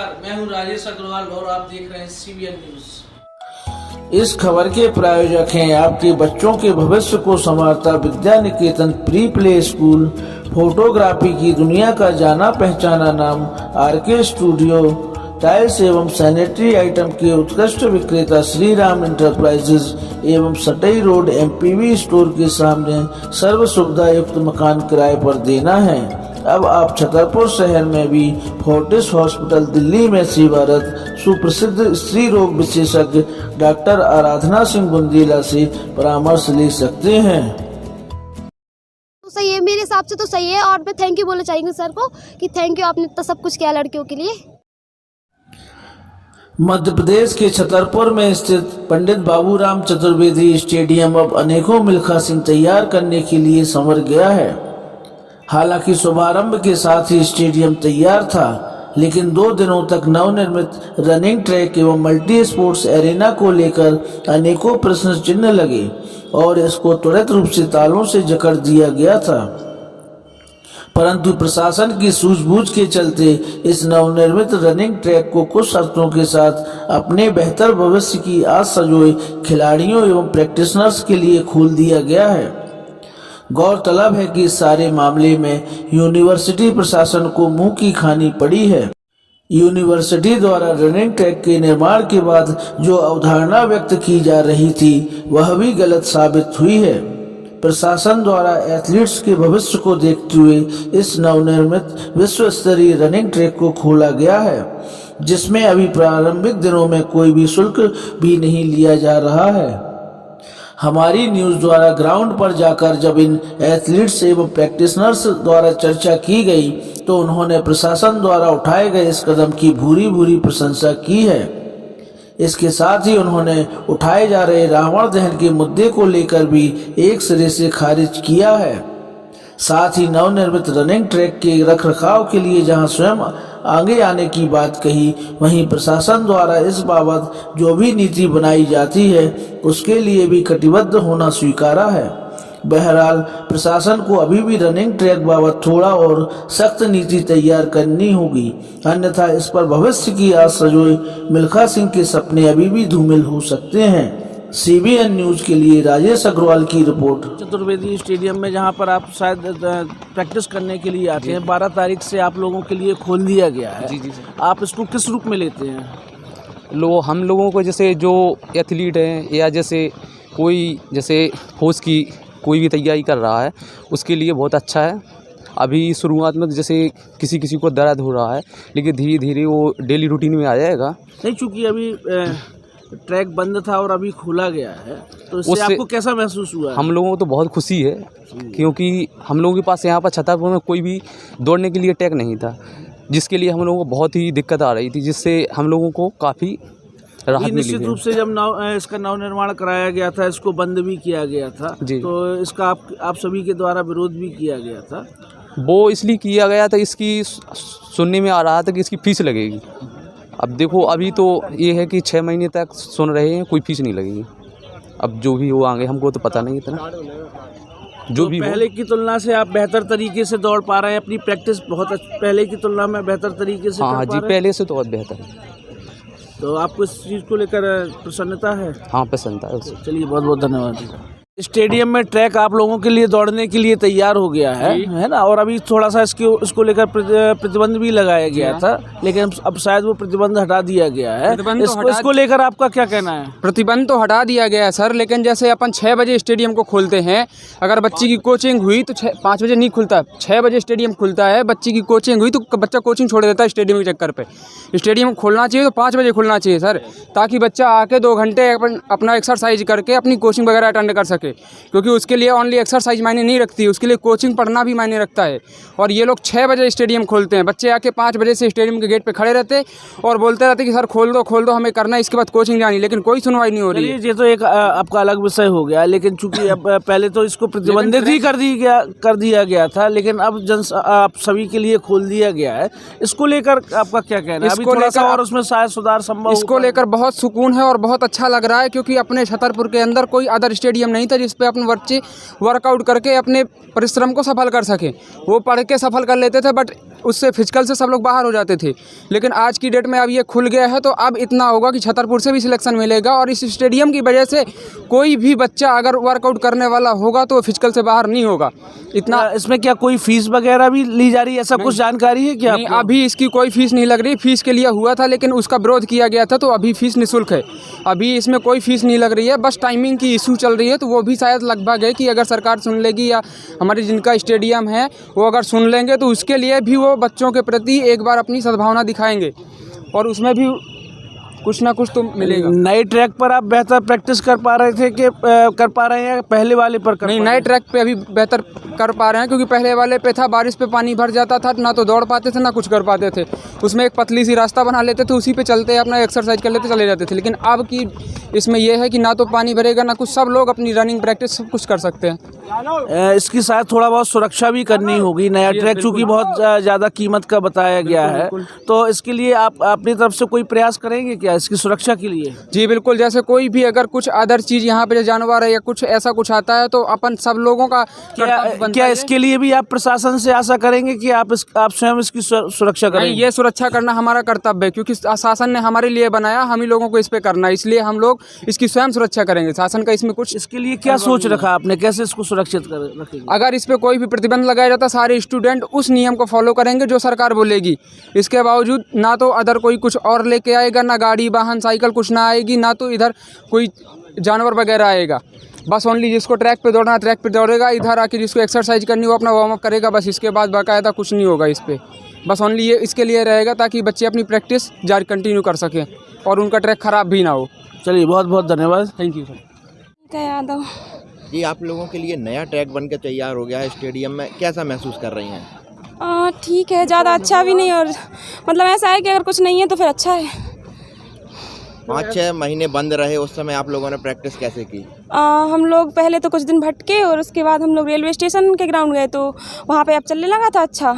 नमस्कार, मैं हूं राजेश अग्रवाल और आप देख रहे हैं CBN न्यूज। इस खबर के प्रायोजक हैं आपके बच्चों के भविष्य को संवारता Vidya Niketan pre play school, photography की दुनिया का जाना पहचाना नाम RK स्टूडियो, टाइल्स एवं सैनिटरी आइटम के उत्कृष्ट विक्रेता श्री राम इंटरप्राइजेज एवं सटई रोड MPV स्टोर के सामने सर्व सुविधा युक्त मकान किराए पर देना है। अब आप छतरपुर शहर में भी फोर्टिस हॉस्पिटल दिल्ली में सेवारत सुप्रसिद्ध स्त्री रोग विशेषज्ञ डॉक्टर आराधना सिंह बुंदीला से परामर्श ले सकते हैं। तो सही है, मेरे हिसाब से तो सही है और मैं थैंक यू बोलना चाहेंगे सर को कि थैंक यू, आपने इतना सब कुछ किया लड़कियों के लिए। मध्य प्रदेश के छतरपुर में स्थित पंडित बाबूराम चतुर्वेदी स्टेडियम अब अनेकों मिल्खा सिंह तैयार करने के लिए संवर गया है। हालांकि शुभारंभ के साथ ही स्टेडियम तैयार था, लेकिन 2 दिनों तक नवनिर्मित रनिंग ट्रैक एवं मल्टी स्पोर्ट्स एरेना को लेकर अनेकों प्रश्न चिन्ह लगे और इसको त्वरित रूप से तालों से जकड़ दिया गया था। परंतु प्रशासन की सूझबूझ के चलते इस नवनिर्मित रनिंग ट्रैक को कुछ शर्तों के साथ अपने बेहतर भविष्य की आस संजोए खिलाड़ियों एवं प्रैक्टिशनर्स के लिए खोल दिया गया है। गौरतलब है कि इस सारे मामले में यूनिवर्सिटी प्रशासन को मुंह की खानी पड़ी है। यूनिवर्सिटी द्वारा रनिंग ट्रैक के निर्माण के बाद जो अवधारणा व्यक्त की जा रही थी वह भी गलत साबित हुई है। प्रशासन द्वारा एथलीट्स के भविष्य को देखते हुए इस नवनिर्मित विश्व स्तरीय रनिंग ट्रैक को खोला गया है, जिसमें अभी प्रारंभिक दिनों में कोई भी शुल्क भी नहीं लिया जा रहा है। हमारी न्यूज द्वारा ग्राउंड पर जाकर जब इन एथलीट्स एवं प्रैक्टिशनर्स द्वारा चर्चा की गई तो उन्होंने प्रशासन द्वारा उठाए गए इस कदम की भूरी प्रशंसा की है। इसके साथ ही उन्होंने उठाए जा रहे रावण दहन के मुद्दे को लेकर भी एक सिरे से खारिज किया है। साथ ही नवनिर्मित रनिंग ट्रैक के रखरखाव के लिए जहां स्वयं आगे आने की बात कही, वहीं प्रशासन द्वारा इस बाबत जो भी नीति बनाई जाती है उसके लिए भी कटिबद्ध होना स्वीकारा है। बहरहाल प्रशासन को अभी भी रनिंग ट्रैक बाबत थोड़ा और सख्त नीति तैयार करनी होगी, अन्यथा इस पर भविष्य की आस संजोए मिल्खा सिंह के सपने अभी भी धूमिल हो सकते हैं। CBN न्यूज के लिए राजेश अग्रवाल की रिपोर्ट। चतुर्वेदी स्टेडियम में जहां पर आप शायद प्रैक्टिस करने के लिए आते हैं, 12 तारीख से आप लोगों के लिए खोल दिया गया है। जी। आप इसको किस रूप में लेते हैं? हम लोगों को जैसे जो एथलीट हैं या जैसे कोई जैसे फौज की कोई भी तैयारी कर रहा है उसके लिए बहुत अच्छा है। अभी शुरुआत में जैसे किसी को दर्द हो रहा है, लेकिन धीरे धीरे वो डेली रूटीन में आ जाएगा। नहीं, चूँकि अभी ट्रैक बंद था और अभी खोला गया है, तो इससे आपको कैसा महसूस हुआ है? हम लोगों को तो बहुत खुशी है, क्योंकि हम लोगों के पास यहाँ पर छतरपुर में कोई भी दौड़ने के लिए ट्रैक नहीं था, जिसके लिए हम लोगों को बहुत ही दिक्कत आ रही थी, जिससे हम लोगों को काफ़ी राहत मिली है। निश्चित रूप से जब इसका नवनिर्माण कराया गया था, इसको बंद भी किया गया था, तो इसका आप सभी के द्वारा विरोध भी किया गया था। वो इसलिए किया गया था, इसकी सुनने में आ रहा था कि इसकी फीस लगेगी। अब देखो, अभी तो ये है कि 6 महीने तक सुन रहे हैं कोई फीस नहीं लगेगी। अब जो भी हो आगे हमको तो पता नहीं इतना। जो तो भी पहले की तुलना से आप बेहतर तरीके से दौड़ पा रहे हैं, अपनी प्रैक्टिस बहुत पहले की तुलना में बेहतर तरीके से हाँ कर जी, पा रहे हैं? पहले से तो बहुत बेहतर है। तो आपको इस चीज़ को लेकर प्रसन्नता है? हाँ, प्रसन्नता है। चलिए, बहुत बहुत धन्यवाद। स्टेडियम में ट्रैक आप लोगों के लिए दौड़ने के लिए तैयार हो गया है ना? और अभी थोड़ा सा इसको लेकर प्रतिबंध भी लगाया गया था, लेकिन अब शायद वो प्रतिबंध हटा दिया गया है। इसको लेकर आपका क्या कहना है? प्रतिबंध तो हटा दिया गया है सर, लेकिन जैसे अपन 6 बजे स्टेडियम को खोलते हैं, अगर बच्ची की कोचिंग हुई तो 5 बजे नहीं खुलता, 6 बजे स्टेडियम खुलता है। बच्ची की कोचिंग हुई तो बच्चा कोचिंग छोड़ देता है स्टेडियम के चक्कर पे। स्टेडियम खोलना चाहिए तो 5 बजे खुलना चाहिए सर, ताकि बच्चा आके 2 घंटे अपना एक्सरसाइज करके अपनी कोचिंग वगैरह अटेंड कर सके, क्योंकि उसके लिए ओनली एक्सरसाइज मायने नहीं रखती, उसके लिए कोचिंग पढ़ना भी मायने रखता है। और ये लोग 6 बजे स्टेडियम खोलते हैं, बच्चे आके 5 बजे से स्टेडियम के गेट पे खड़े रहते और बोलते रहते कि सर खोल दो हमें करना है, इसके बाद कोचिंग जानी, लेकिन कोई सुनवाई नहीं हो रही है। ये तो एक आपका अलग विषय हो गया, लेकिन चूंकि अब पहले तो इसको प्रतिबंधित ही कर दिया गया था, लेकिन अब आप सभी के लिए खोल दिया गया है। इसको लेकर आपका क्या कहना है? अभी थोड़ा सा और उसमें शायद सुधार संभव? इसको लेकर बहुत सुकून है और बहुत अच्छा लग रहा है, क्योंकि अपने छतरपुर के अंदर कोई अदर स्टेडियम नहीं था जिसपे अपने बच्चे वर्कआउट करके अपने परिश्रम को सफल कर सके। वो पढ़ के सफल कर लेते थे, बट उससे फिजिकल से सब लोग बाहर हो जाते थे, लेकिन आज की डेट में अब ये खुल गया है तो अब इतना होगा कि छतरपुर से भी सिलेक्शन मिलेगा। और इस स्टेडियम की वजह से कोई भी बच्चा अगर वर्कआउट करने वाला होगा तो फिजिकल से बाहर नहीं होगा। इतना इसमें क्या कोई फीस वगैरह भी ली जा रही है, ऐसा कुछ जानकारी है क्या नहीं, आपको? अभी इसकी कोई फीस नहीं लग रही। फीस के लिए हुआ था लेकिन उसका विरोध किया गया था, तो अभी फीस निःशुल्क है। अभी इसमें कोई फीस नहीं लग रही है, बस टाइमिंग की इशू चल रही है, तो वो भी शायद लगभग है कि अगर सरकार सुन लेगी या हमारे जिनका स्टेडियम है वो अगर सुन लेंगे तो उसके लिए भी वो बच्चों के प्रति एक बार अपनी सद्भावना दिखाएंगे और उसमें भी कुछ ना कुछ तो मिलेगा। नए ट्रैक पर आप बेहतर प्रैक्टिस कर पा रहे थे कि कर पा रहे हैं पहले वाले पर? नहीं, नए ट्रैक पे अभी बेहतर कर पा रहे हैं, क्योंकि पहले वाले पे था बारिश पे पानी भर जाता था, ना तो दौड़ पाते थे ना कुछ कर पाते थे। उसमें एक पतली सी रास्ता बना लेते थे, उसी पे चलते अपना एक्सरसाइज कर लेते चले जाते थे। लेकिन अब की इसमें यह है कि ना तो पानी भरेगा ना कुछ, सब लोग अपनी रनिंग प्रैक्टिस सब कुछ कर सकते हैं। इसकी शायद थोड़ा बहुत सुरक्षा भी करनी होगी। नया ट्रैक चूँकि बहुत ज़्यादा कीमत का बताया गया है, तो इसके लिए आप अपनी तरफ से कोई प्रयास करेंगे क्या इसकी सुरक्षा के लिए? जी बिल्कुल, जैसे कोई भी अगर कुछ अदर चीज़ यहाँ पे जानवर है या कुछ ऐसा कुछ आता है तो अपन सब लोगों का क्या इसके लिए भी आप प्रशासन से आशा करेंगे कि आप स्वयं इसकी सुरक्षा करेंगे? नहीं, ये सुरक्षा करना हमारा कर्तव्य है, क्योंकि शासन ने हमारे लिए बनाया, हम ही लोगों को इस पे करना है, इसलिए हम लोग इसकी स्वयं सुरक्षा करेंगे। शासन का इसमें कुछ इसके लिए क्या सोच रखा आपने, कैसे इसको सुरक्षित रखेंगे? अगर इस पे कोई भी प्रतिबंध लगाया जाता, सारे स्टूडेंट उस नियम को फॉलो करेंगे जो सरकार बोलेगी। इसके बावजूद ना तो अदर कोई कुछ और लेके आएगा, ना गाड़ी वाहन साइकिल कुछ ना आएगी, ना तो इधर कोई जानवर वगैरह आएगा। बस ओनली जिसको ट्रैक पे दौड़ना ट्रैक पे दौड़ेगा, इधर आके जिसको एक्सरसाइज करनी वो अपना वार्म अप करेगा, बस इसके बाद बाकायदा कुछ नहीं होगा इस पे। बस ओनली ये इसके लिए रहेगा ताकि बच्चे अपनी प्रैक्टिस जारी कंटिन्यू कर सकें और उनका ट्रैक ख़राब भी ना हो। चलिए, बहुत बहुत धन्यवाद। Thank you sir. क्या यादव जी, आप लोगों के लिए नया ट्रैक बनकर तैयार हो गया है स्टेडियम में, कैसा महसूस कर रही हैं? ठीक है, ज़्यादा अच्छा भी नहीं और मतलब ऐसा है कि अगर कुछ नहीं है तो फिर अच्छा है। 5-6 महीने बंद रहे, उस समय आप लोगों ने प्रैक्टिस कैसे की? हम लोग पहले तो कुछ दिन भटके और उसके बाद हम लोग रेलवे स्टेशन के ग्राउंड गए तो वहाँ पे अब चलने लगा था अच्छा,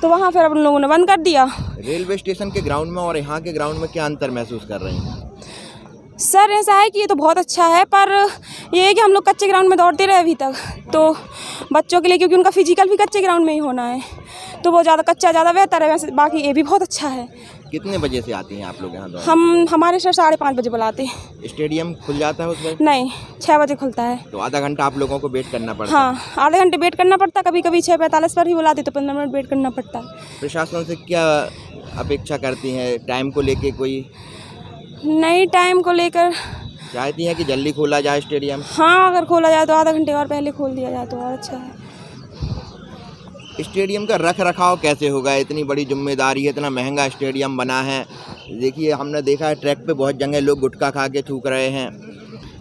तो वहाँ फिर अब उन लोगों ने बंद कर दिया। रेलवे स्टेशन के ग्राउंड में और यहाँ के ग्राउंड में क्या अंतर महसूस कर रही हैं? सर ऐसा है कि ये तो बहुत अच्छा है, पर ये है कि हम लोग कच्चे ग्राउंड में दौड़ते रहे अभी तक, तो बच्चों के लिए, क्योंकि उनका फिजिकल भी कच्चे ग्राउंड में ही होना है, तो वो ज़्यादा कच्चा ज़्यादा बेहतर है। वैसे बाकी ये भी बहुत अच्छा है। कितने बजे से आती हैं आप लोग यहाँ दौड़ने? हमारे सर 5:30 बजे बुलाते हैं। स्टेडियम खुल जाता है उस वक्त? नहीं, 6 बजे खुलता है। तो आधा घंटा आप लोगों को वेट करना पड़ता है? हाँ, आधे घंटे वेट करना पड़ता, कभी कभी 6:45 पर भी बुलाते तो 15 मिनट वेट करना पड़ता है। प्रशासन से क्या अपेक्षा करती हैं? टाइम को लेके कोई नई टाइम को लेकर चाहती हैं कि जल्दी खोला जाए स्टेडियम? हाँ, अगर खोला जाए तो आधा घंटे और पहले खोल दिया जाए तो और अच्छा है। स्टेडियम का रख रखाव कैसे होगा? इतनी बड़ी जिम्मेदारी है, इतना महंगा स्टेडियम बना है। देखिए, हमने देखा है ट्रैक पे बहुत जगह लोग गुटखा खा के थूक रहे हैं,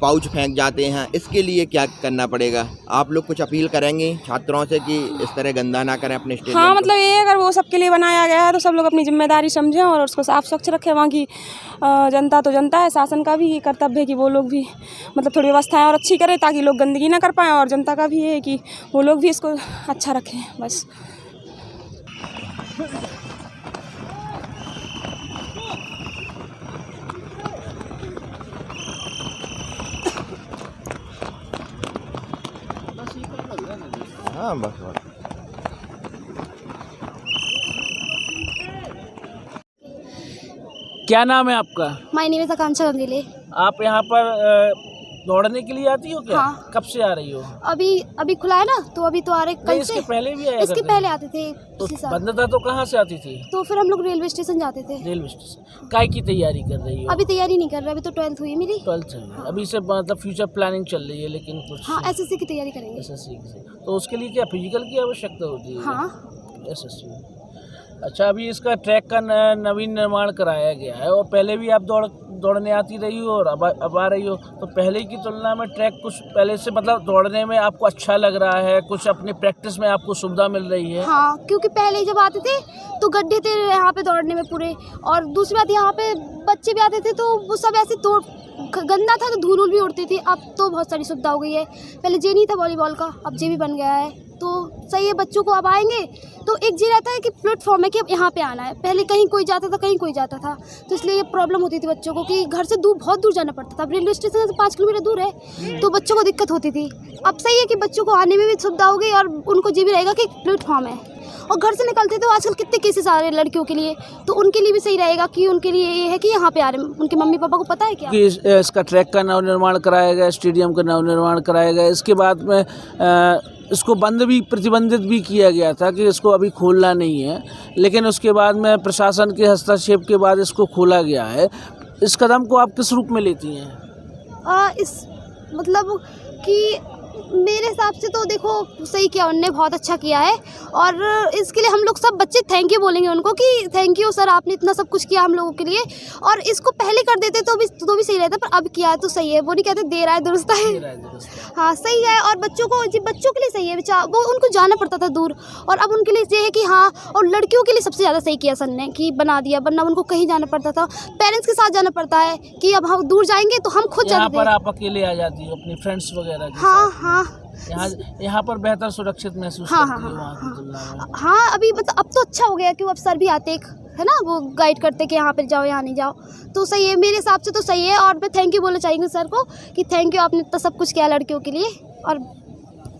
पाउच फेंक जाते हैं। इसके लिए क्या करना पड़ेगा? आप लोग कुछ अपील करेंगे छात्रों से कि इस तरह गंदा ना करें अपने स्टेडियम? हाँ, मतलब ये अगर वो सबके लिए बनाया गया है तो सब लोग अपनी जिम्मेदारी समझें और उसको साफ स्वच्छ रखें। वहाँ की जनता तो जनता है, शासन का भी ये कर्तव्य है कि वो लोग भी मतलब थोड़ी व्यवस्थाएं और अच्छी करें ताकि लोग गंदगी ना कर पाएँ, और जनता का भी ये है कि वो लोग भी इसको अच्छा रखें बस। हाँ, बस। क्या नाम है आपका? माय नेम इज आकांक्षा गंगेले। आप यहाँ पर दौड़ने के लिए आती हो क्या? हाँ। कब से आ रही हो? अभी खुला है ना, तो अभी तो आ रहे कल इसके से। पहले भी आया इसके करते पहले आते थे तो पिछले साल। बंद था तो कहाँ से आती थी? तो फिर हम लोग रेलवे स्टेशन जाते थे। Railway station. काय की तैयारी कर रही हो? अभी तैयारी नहीं कर रहे, अभी तो 12th हुई मेरी। 12th चल रही है। अभी से मतलब फ्यूचर प्लानिंग चल रही है, लेकिन कुछ हाँ, एसएससी की तैयारी करेंगे। एसएससी की। तो उसके लिए क्या फिजिकल की आवश्यकता होती है? हाँ। एसएससी। अच्छा, अभी इसका ट्रैक का नवीन निर्माण कराया गया है और पहले भी आप दौड़ने आती रही हो और अब आ रही हो, तो पहले की तुलना में ट्रैक कुछ पहले से मतलब दौड़ने में आपको अच्छा लग रहा है? कुछ अपनी प्रैक्टिस में आपको सुविधा मिल रही है? हाँ, क्योंकि पहले जब आते थे तो गड्ढे थे यहाँ पे दौड़ने में पूरे, और दूसरी बात यहाँ पे बच्चे भी आते थे तो वो सब ऐसे गंदा था तो धूल भी उड़ती थी। अब तो बहुत सारी सुविधा हो गई है। पहले जे नहीं था वॉलीबॉल का, अब जे भी बन गया है, तो सही है। बच्चों को अब आएंगे तो एक जी रहता है कि प्लेटफॉर्म है कि अब यहाँ पे आना है। पहले कहीं कोई जाता था, कहीं कोई जाता था, तो इसलिए ये प्रॉब्लम होती थी बच्चों को कि घर से बहुत दूर जाना पड़ता था। अब रेलवे स्टेशन से 5 किलोमीटर दूर है तो बच्चों को दिक्कत होती थी। अब सही है कि बच्चों को आने में भी सुविधा हो गई और उनको जी भी रहेगा कि प्लेटफॉर्म है। और घर से निकलते तो आजकल कितने केसेस आ रहे हैं लड़कियों के लिए, तो उनके लिए भी सही रहेगा कि उनके लिए ये है कि यहाँ पे आ रहे हैं, उनके मम्मी पापा को पता है क्या कि इसका ट्रैक का नवनिर्माण कराया गया, स्टेडियम का नवनिर्माण कराया गया। इसके बाद में इसको प्रतिबंधित भी किया गया था कि इसको अभी खोलना नहीं है, लेकिन उसके बाद में प्रशासन के हस्तक्षेप के बाद इसको खोला गया है। इस कदम को आप किस रूप में लेती हैं? इस मतलब कि मेरे हिसाब से तो देखो सही किया उनने, बहुत अच्छा किया है, और इसके लिए हम लोग सब बच्चे थैंक यू बोलेंगे उनको कि थैंक यू सर, आपने इतना सब कुछ किया हम लोगों के लिए। और इसको पहले कर देते तो भी सही रहता, पर अब किया है तो सही है, वो नहीं कहते देर आए दुरुस्त है। हाँ सही है, और बच्चों के लिए सही है, वो उनको जाना पड़ता था दूर, और अब उनके लिए ये है कि हाँ, और लड़कियों के लिए सबसे ज़्यादा सही किया सर ने कि बना दिया, वरना उनको कहीं जाना पड़ता था, पेरेंट्स के साथ जाना पड़ता है कि अब हम दूर जाएंगे तो हम खुद यहाँ पर आप अकेले आ जाती हो अपनी फ्रेंड्स वगैरह के साथ। हाँ, यहाँ पर बेहतर सुरक्षित महसूस करती हो वहाँ की तुलना में? हाँ, अभी मतलब अब तो अच्छा हो गया कि अब सर भी आते है ना, वो गाइड करते कि यहाँ पे जाओ, यहाँ नहीं जाओ, तो सही है, मेरे हिसाब से तो सही है। और मैं थैंक यू बोलना चाहेंगे सर को कि थैंक यू, आपने इतना सब कुछ किया लड़कियों के लिए। और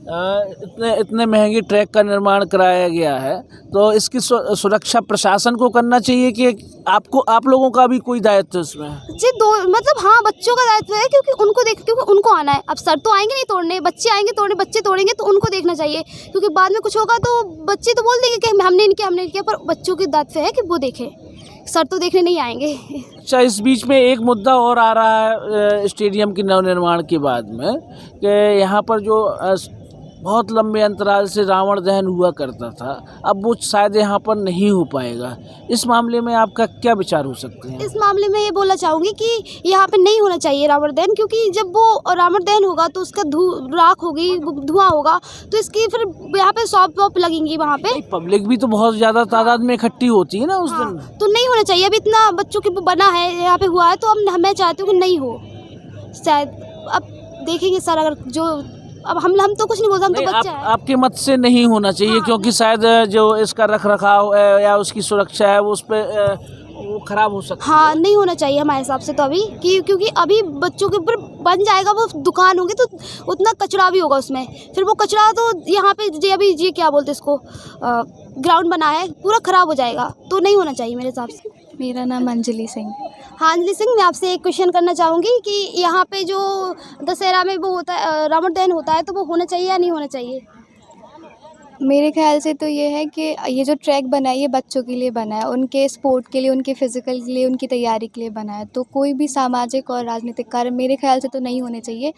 इतने महंगे ट्रैक का निर्माण कराया गया है, तो इसकी सुरक्षा प्रशासन को करना चाहिए कि आप लोगों का भी कोई दायित्व है इसमें? जी, मतलब हाँ, बच्चों का दायित्व है, क्योंकि उनको आना है। अब सर तो आएंगे नहीं तोड़ने, बच्चे आएंगे तोड़ने, बच्चे तोड़ेंगे तो उनको देखना चाहिए, क्योंकि बाद में कुछ होगा तो बच्चे तो बोल देंगे कि हमने नहीं किया, पर बच्चों की दायित्व है कि वो देखें, सर तो देखने नहीं आएंगे। अच्छा, इस बीच में एक मुद्दा और आ रहा है स्टेडियम के नवनिर्माण के बाद में, कि यहाँ पर जो बहुत लंबे अंतराल से रावण दहन हुआ करता था, अब वो शायद यहाँ पर नहीं हो पाएगा। इस मामले में आपका क्या विचार हो सकते हैं? इस मामले में ये बोलना चाहूँगी कि यहाँ पे नहीं होना चाहिए रावण दहन, क्योंकि जब वो रावण दहन होगा तो उसका राख होगी, धुआं होगा, तो इसकी फिर यहाँ पे शॉप वॉप लगेंगी वहाँ पे। पब्लिक भी तो बहुत ज़्यादा तादाद में इकट्ठी होती है ना उस दिन, तो नहीं होना चाहिए। अब इतना बच्चों के बना है, यहाँ पे हुआ है, तो अब मैं चाहती हूँ कि नहीं हो, शायद अब देखेंगे सर, अगर जो अब हम तो कुछ नहीं बोलते, हम तो बच्चे हैं। आपके मत से नहीं होना चाहिए? हाँ, क्योंकि शायद जो इसका रख रखाव या उसकी सुरक्षा है वो उस पर वो खराब हो सकती है। हाँ, नहीं होना चाहिए हमारे हिसाब से तो अभी, क्योंकि अभी बच्चों के ऊपर बन जाएगा, वो दुकान होंगी तो उतना कचरा भी होगा उसमें, फिर वो कचरा तो यहाँ पे अभी क्या बोलते इसको, ग्राउंड बना है, पूरा खराब हो जाएगा, तो नहीं होना चाहिए मेरे हिसाब से। मेरा नाम अंजलि सिंह। हाँ अंजलि सिंह, मैं आपसे एक क्वेश्चन करना चाहूँगी कि यहाँ पे जो दशहरा में वो होता है, रावण दहन होता है, तो वो होना चाहिए या नहीं होना चाहिए? मेरे ख्याल से तो ये है कि ये जो ट्रैक बना है ये बच्चों के लिए बना है, उनके स्पोर्ट के लिए, उनके फिज़िकल के लिए, उनकी तैयारी के लिए बना है, तो कोई भी सामाजिक और राजनीतिक कार्य मेरे ख्याल से तो नहीं होने चाहिए,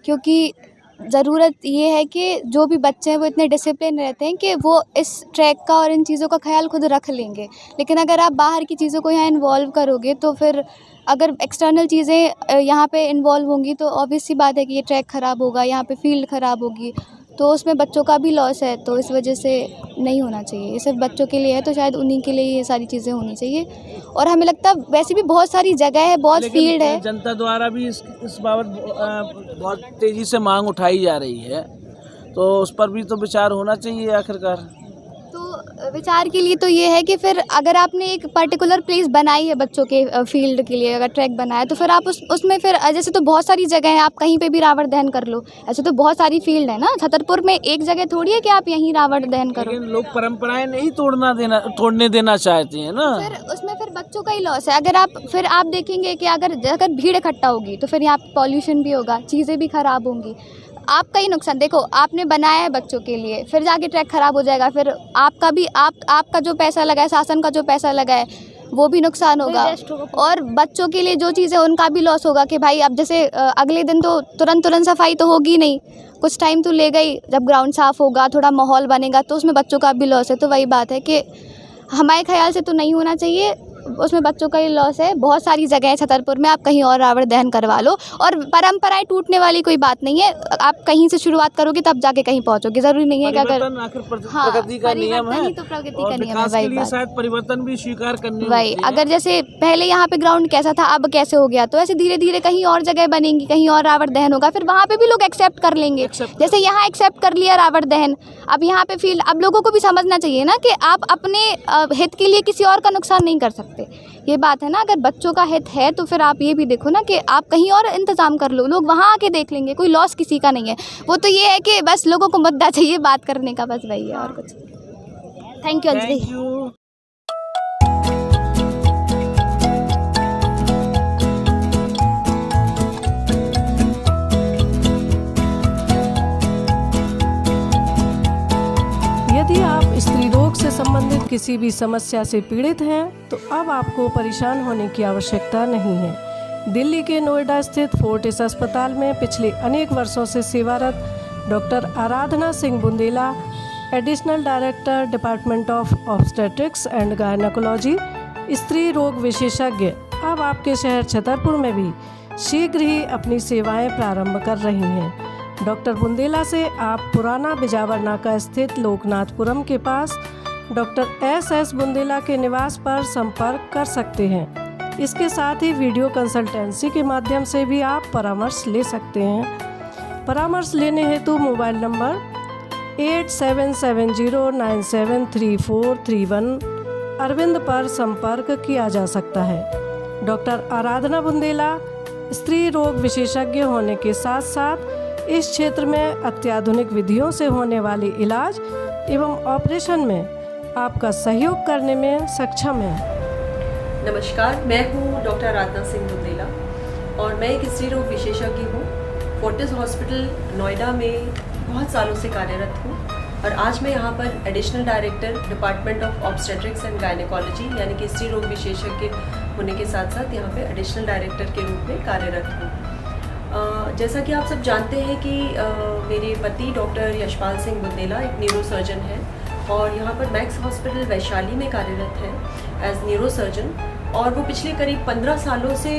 क्योंकि ज़रूरत ये है कि जो भी बच्चे हैं वो इतने डिसिप्लिन रहते हैं कि वो इस ट्रैक का और इन चीज़ों का ख्याल खुद रख लेंगे। लेकिन अगर आप बाहर की चीज़ों को यहाँ इन्वॉल्व करोगे तो फिर अगर एक्सटर्नल चीज़ें यहाँ पे इन्वॉल्व होंगी तो ऑब्वियस सी बात है कि ये ट्रैक ख़राब होगा, यहाँ पे फील्ड ख़राब होगी, तो उसमें बच्चों का भी लॉस है, तो इस वजह से नहीं होना चाहिए। ये सिर्फ बच्चों के लिए है तो शायद उन्हीं के लिए ये सारी चीज़ें होनी चाहिए। और हमें लगता है वैसे भी बहुत सारी जगह है, बहुत फील्ड है। जनता द्वारा भी इस बाबत बहुत तेज़ी से मांग उठाई जा रही है, तो उस पर भी तो विचार होना चाहिए आखिरकार। तो विचार के लिए तो ये है कि फिर अगर आपने एक पर्टिकुलर प्लेस बनाई है बच्चों के फील्ड के लिए, अगर ट्रैक बनाया है तो फिर आप उसमें फिर जैसे तो बहुत सारी जगह है, आप कहीं पे भी रावण दहन कर लो, ऐसे तो बहुत सारी फील्ड है ना। छतरपुर में एक जगह थोड़ी है कि आप यहीं रावण दहन करो। लेकिन लोग परंपराएं नहीं तोड़ने देना चाहते हैं ना, फिर उसमें फिर बच्चों का ही लॉस है। अगर आप देखेंगे कि अगर भीड़ इकट्ठा होगी तो फिर यहाँ पॉल्यूशन भी होगा, चीज़ें भी ख़राब होंगी, आपका ही नुकसान। देखो आपने बनाया है बच्चों के लिए, फिर जाके ट्रैक ख़राब हो जाएगा, फिर आपका भी आपका जो पैसा लगा है, शासन का जो पैसा लगा है, वो भी नुकसान होगा, और बच्चों के लिए जो चीज़ है उनका भी लॉस होगा कि भाई अब जैसे अगले दिन तो तुरंत सफाई तो होगी नहीं, कुछ टाइम तो लेगा ही। जब ग्राउंड साफ़ होगा, थोड़ा माहौल बनेगा, तो उसमें बच्चों का भी लॉस है। तो वही बात है कि हमारे ख्याल से तो नहीं होना चाहिए, उसमें बच्चों का ही लॉस है। बहुत सारी जगह है छतरपुर में, आप कहीं और रावण दहन करवा लो, और परंपराएं टूटने वाली कोई बात नहीं है। आप कहीं से शुरुआत करोगे तब जाके कहीं पहुंचोगे, जरूरी नहीं है कि अगर प्रगति का नियम है, तो प्रगति का और नियम है। विकास के लिए शायद परिवर्तन भी स्वीकार करने वही, अगर जैसे पहले यहाँ पे ग्राउंड कैसा था अब कैसे हो गया, तो ऐसे धीरे धीरे कहीं और जगह बनेंगी, कहीं और रावण दहन होगा, फिर वहाँ पे भी लोग एक्सेप्ट कर लेंगे। जैसे यहाँ एक्सेप्ट कर लिया रावण दहन, अब यहाँ पे फील्ड, अब लोगों को भी समझना चाहिए ना कि आप अपने हित के लिए किसी और का नुकसान नहीं कर सकते। ये बात है ना, अगर बच्चों का हित है तो फिर आप ये भी देखो ना कि आप कहीं और इंतज़ाम कर लो, लोग वहाँ आके देख लेंगे, कोई लॉस किसी का नहीं है। वो तो ये है कि बस लोगों को मुद्दा चाहिए बात करने का, बस वही है और कुछ। Thank you Anjali. Thank you. यदि आप स्त्री रोग से संबंधित किसी भी समस्या से पीड़ित हैं तो अब आपको परेशान होने की आवश्यकता नहीं है। दिल्ली के नोएडा स्थित फोर्टिस अस्पताल में पिछले अनेक वर्षों से सेवारत doctor Aradhana Singh Bundela, additional director department of obstetrics and gynaecology, स्त्री रोग विशेषज्ञ, अब आपके शहर छतरपुर में भी शीघ्र ही अपनी सेवाएं प्रारंभ कर रही हैं। डॉक्टर बुंदेला से आप पुराना बिजावर नाका स्थित लोकनाथपुरम के पास डॉक्टर एस बुंदेला के निवास पर संपर्क कर सकते हैं। इसके साथ ही वीडियो कंसल्टेंसी के माध्यम से भी आप परामर्श ले सकते हैं। परामर्श लेने हेतु मोबाइल नंबर 8770973431 अरविंद पर संपर्क किया जा सकता है। डॉक्टर आराधना बुंदेला स्त्री रोग विशेषज्ञ होने के साथ साथ इस क्षेत्र में अत्याधुनिक विधियों से होने वाले इलाज एवं ऑपरेशन में आपका सहयोग करने में सक्षम है। नमस्कार, मैं हूँ डॉक्टर आराधना सिंह बुंदेला और मैं एक स्त्री रोग विशेषज्ञ हूँ। फोर्टिस हॉस्पिटल नोएडा में बहुत सालों से कार्यरत हूँ और आज मैं यहाँ पर additional director department of obstetrics and gynaecology यानी कि स्त्री रोग विशेषज्ञ होने के साथ साथ यहाँ पे एडिशनल डायरेक्टर के रूप में कार्यरत हूँ। जैसा कि आप सब जानते हैं कि मेरे पति डॉक्टर यशपाल सिंह बुंदेला एक न्यूरोसर्जन हैं और यहाँ पर मैक्स हॉस्पिटल वैशाली में कार्यरत हैं एज न्यूरोसर्जन और वो पिछले करीब 15 सालों से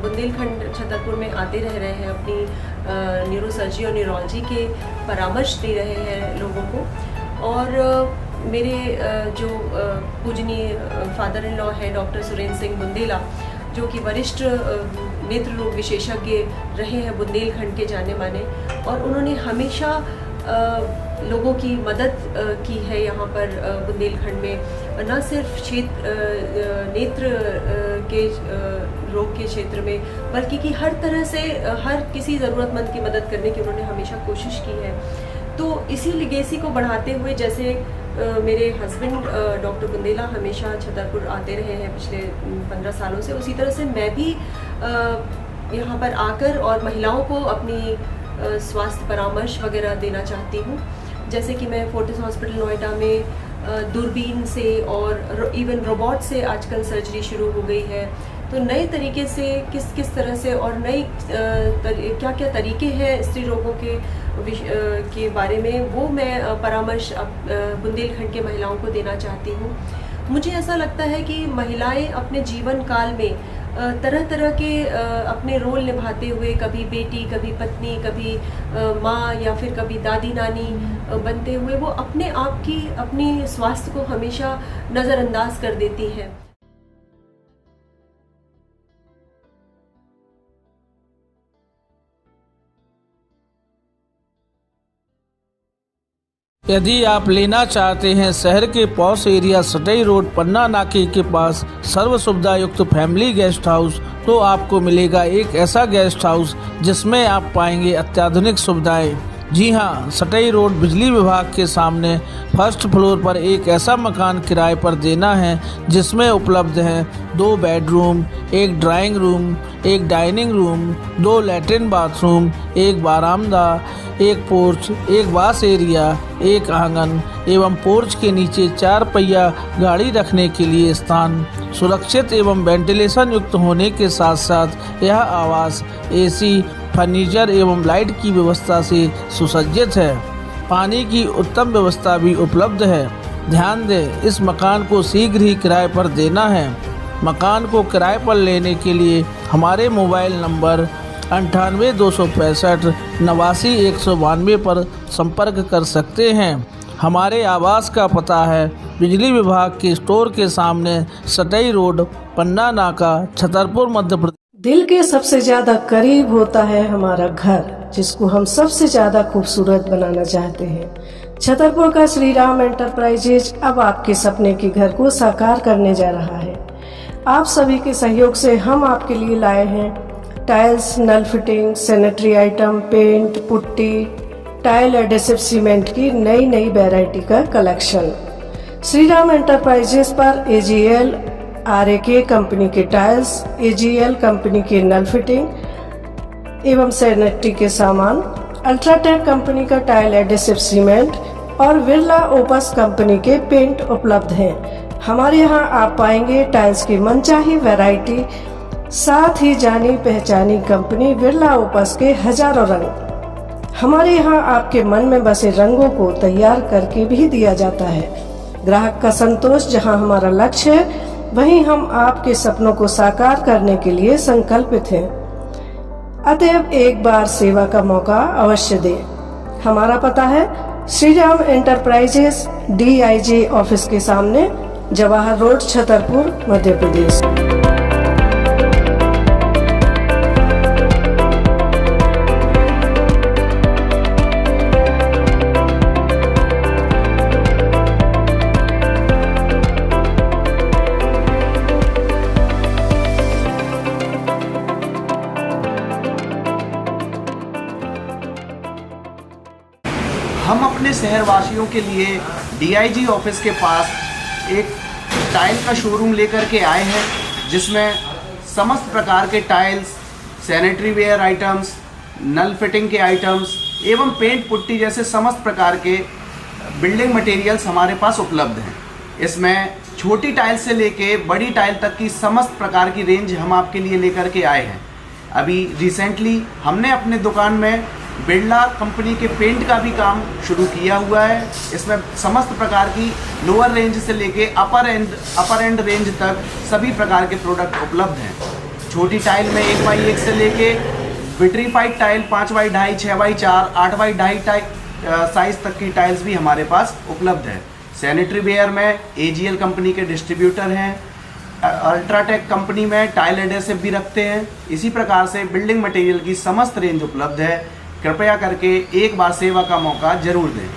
बुंदेलखंड छतरपुर में आते रह रहे हैं, अपनी न्यूरोसर्जरी और न्यूरोलॉजी के परामर्श दे रहे हैं लोगों को। और मेरे जो पूजनीय फादर इन लॉ है डॉक्टर सुरेंद्र सिंह बुंदेला, जो कि वरिष्ठ नेत्र रोग विशेषज्ञ रहे हैं बुंदेलखंड के जाने माने, और उन्होंने हमेशा लोगों की मदद की है यहाँ पर बुंदेलखंड में, न सिर्फ नेत्र के रोग के क्षेत्र में बल्कि कि हर तरह से हर किसी ज़रूरतमंद की मदद करने की उन्होंने हमेशा कोशिश की है। तो इसी लिगेसी को बढ़ाते हुए जैसे मेरे हस्बैंड डॉक्टर बुंदेला हमेशा छतरपुर आते रहे हैं पिछले 15 सालों से, उसी तरह से मैं भी यहाँ पर आकर और महिलाओं को अपनी स्वास्थ्य परामर्श वगैरह देना चाहती हूँ। जैसे कि मैं फोर्टिस हॉस्पिटल नोएडा में दूरबीन से और इवन रोबोट से आजकल सर्जरी शुरू हो गई है, तो नए तरीके से किस तरह से और नई क्या क्या तरीके हैं स्त्री रोगों के बारे में, वो मैं परामर्श बुंदेलखंड के महिलाओं को देना चाहती हूँ। मुझे ऐसा लगता है कि महिलाएं अपने जीवन काल में तरह तरह के अपने रोल निभाते हुए, कभी बेटी, कभी पत्नी, कभी माँ या फिर कभी दादी नानी बनते हुए वो अपने आप की अपनी स्वास्थ्य को हमेशा नज़रअंदाज कर देती हैं। यदि आप लेना चाहते हैं शहर के पॉश एरिया सटई रोड पन्ना नाके के पास सर्व सुविधा युक्त फैमिली गेस्ट हाउस, तो आपको मिलेगा एक ऐसा गेस्ट हाउस जिसमें आप पाएंगे अत्याधुनिक सुविधाएं। जी हां, सटई रोड बिजली विभाग के सामने फर्स्ट फ्लोर पर एक ऐसा मकान किराए पर देना है जिसमें उपलब्ध हैं 2 bedroom, 1 drawing room, 1 dining room, 2 latrine bathroom, 1 बारामदा, 1 porch, 1 wash area, 1 आंगन एवं पोर्च के नीचे 4 पहिया गाड़ी रखने के लिए स्थान। सुरक्षित एवं वेंटिलेशन युक्त होने के साथ साथ यह आवास एसी, फर्नीचर एवं लाइट की व्यवस्था से सुसज्जित है। पानी की उत्तम व्यवस्था भी उपलब्ध है। ध्यान दें, इस मकान को शीघ्र ही किराए पर देना है। मकान को किराए पर लेने के लिए हमारे मोबाइल नंबर 98 265 89 192 पर संपर्क कर सकते हैं। हमारे आवास का पता है बिजली विभाग के स्टोर के सामने सटई रोड पन्ना नाका छतरपुर मध्य प्रदेश। दिल के सबसे ज्यादा करीब होता है हमारा घर, जिसको हम सबसे ज्यादा खूबसूरत बनाना चाहते हैं। छतरपुर का श्री राम एंटरप्राइजेज अब आपके सपने के घर को साकार करने जा रहा है। आप सभी के सहयोग से हम आपके लिए लाए हैं टाइल्स, नल fitting, sanitary item, paint, putty, tile adhesive cement की नई वैरायटी का कलेक्शन। श्री राम एंटरप्राइजेस पर AGL RAK कंपनी के टाइल्स, AGL कंपनी के नल फिटिंग एवं सैनिटरी के सामान, अल्ट्राटेक कंपनी का टाइल एडिसिव सीमेंट और बिरला ओपस कंपनी के पेंट उपलब्ध हैं। हमारे यहाँ आप पाएंगे टाइल्स की मनचाही वैरायटी, साथ ही जानी पहचानी कंपनी बिरला ओपस के हजारों रंग। हमारे यहाँ आपके मन में बसे रंगों को तैयार करके भी दिया जाता है। ग्राहक का संतोष जहाँ हमारा लक्ष्य है, वहीं हम आपके सपनों को साकार करने के लिए संकल्पित हैं। अतएव एक बार सेवा का मौका अवश्य दें। हमारा पता है Shri Ram enterprises DIJ office के सामने, जवाहर रोड, छतरपुर, मध्य प्रदेश। हम अपने शहरवासियों के लिए DIG ऑफिस के पास एक टाइल का शोरूम लेकर के आए हैं, जिसमें समस्त प्रकार के टाइल्स, सैनिटरी वेयर आइटम्स, नल फिटिंग के आइटम्स एवं पेंट पुट्टी जैसे समस्त प्रकार के बिल्डिंग मटेरियल्स हमारे पास उपलब्ध हैं। इसमें छोटी टाइल से लेके बड़ी टाइल तक की समस्त प्रकार की रेंज हम आपके लिए लेकर के आए हैं। अभी रिसेंटली हमने अपने दुकान में बिरला कंपनी के पेंट का भी काम शुरू किया हुआ है। इसमें समस्त प्रकार की लोअर रेंज से लेके अपर एंड रेंज तक सभी प्रकार के प्रोडक्ट उपलब्ध हैं। छोटी टाइल में 1x1 से लेके vitrified tile 5x2, 6x4, 8x2 size तक की टाइल्स भी हमारे पास उपलब्ध है। सैनिटरी वेयर में AGL कंपनी के डिस्ट्रीब्यूटर हैं, अल्ट्राटेक कंपनी में टाइल एडेसिव भी रखते हैं। इसी प्रकार से बिल्डिंग मटेरियल की समस्त रेंज उपलब्ध है। कृपया करके एक बार सेवा का मौका जरूर दें।